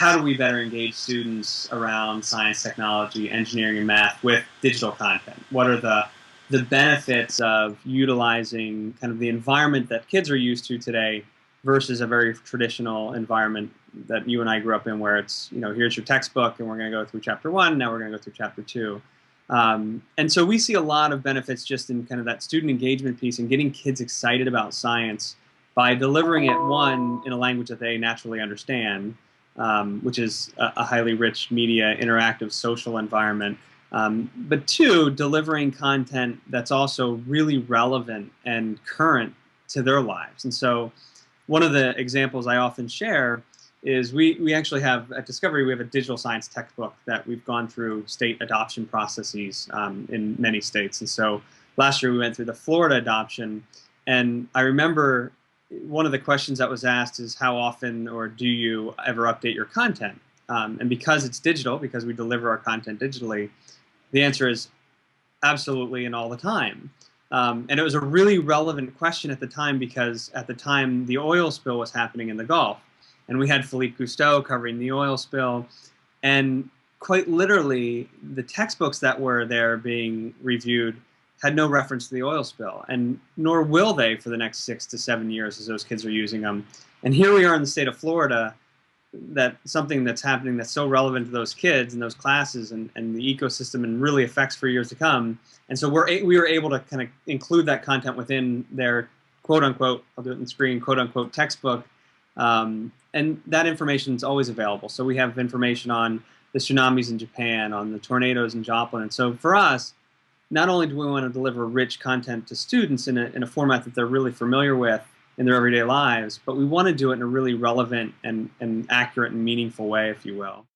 how do we better engage students around science, technology, engineering, and math with digital content? What are the benefits of utilizing kind of the environment that kids are used to today versus a very traditional environment that you and I grew up in, where it's, here's your textbook and we're going to go through chapter one, now we're going to go through chapter two. And so we see a lot of benefits just in kind of that student engagement piece and getting kids excited about science by delivering it, one, in a language that they naturally understand, which is a highly rich media, interactive, social environment. But two, delivering content that's also really relevant and current to their lives. And so one of the examples I often share is we actually have, at Discovery, we have a digital science textbook that we've gone through state adoption processes in many states. And so last year we went through the Florida adoption, and I remember one of the questions that was asked is, how often or do you ever update your content? And because it's digital, because we deliver our content digitally, the answer is absolutely and all the time. And it was a really relevant question at the time, because at the time the oil spill was happening in the Gulf. And we had Philippe Cousteau covering the oil spill. And quite literally, the textbooks that were there being reviewed had no reference to the oil spill, and nor will they for the next 6 to 7 years as those kids are using them. And here we are in the state of Florida, that something that's happening that's so relevant to those kids and those classes and the ecosystem and really affects for years to come. And so we were able to kind of include that content within their quote unquote, I'll do it on the screen, quote unquote textbook. And that information is always available. So we have information on the tsunamis in Japan, on the tornadoes in Joplin. And so for us, not only do we want to deliver rich content to students in a format that they're really familiar with in their everyday lives, but we want to do it in a really relevant and accurate and meaningful way, if you will.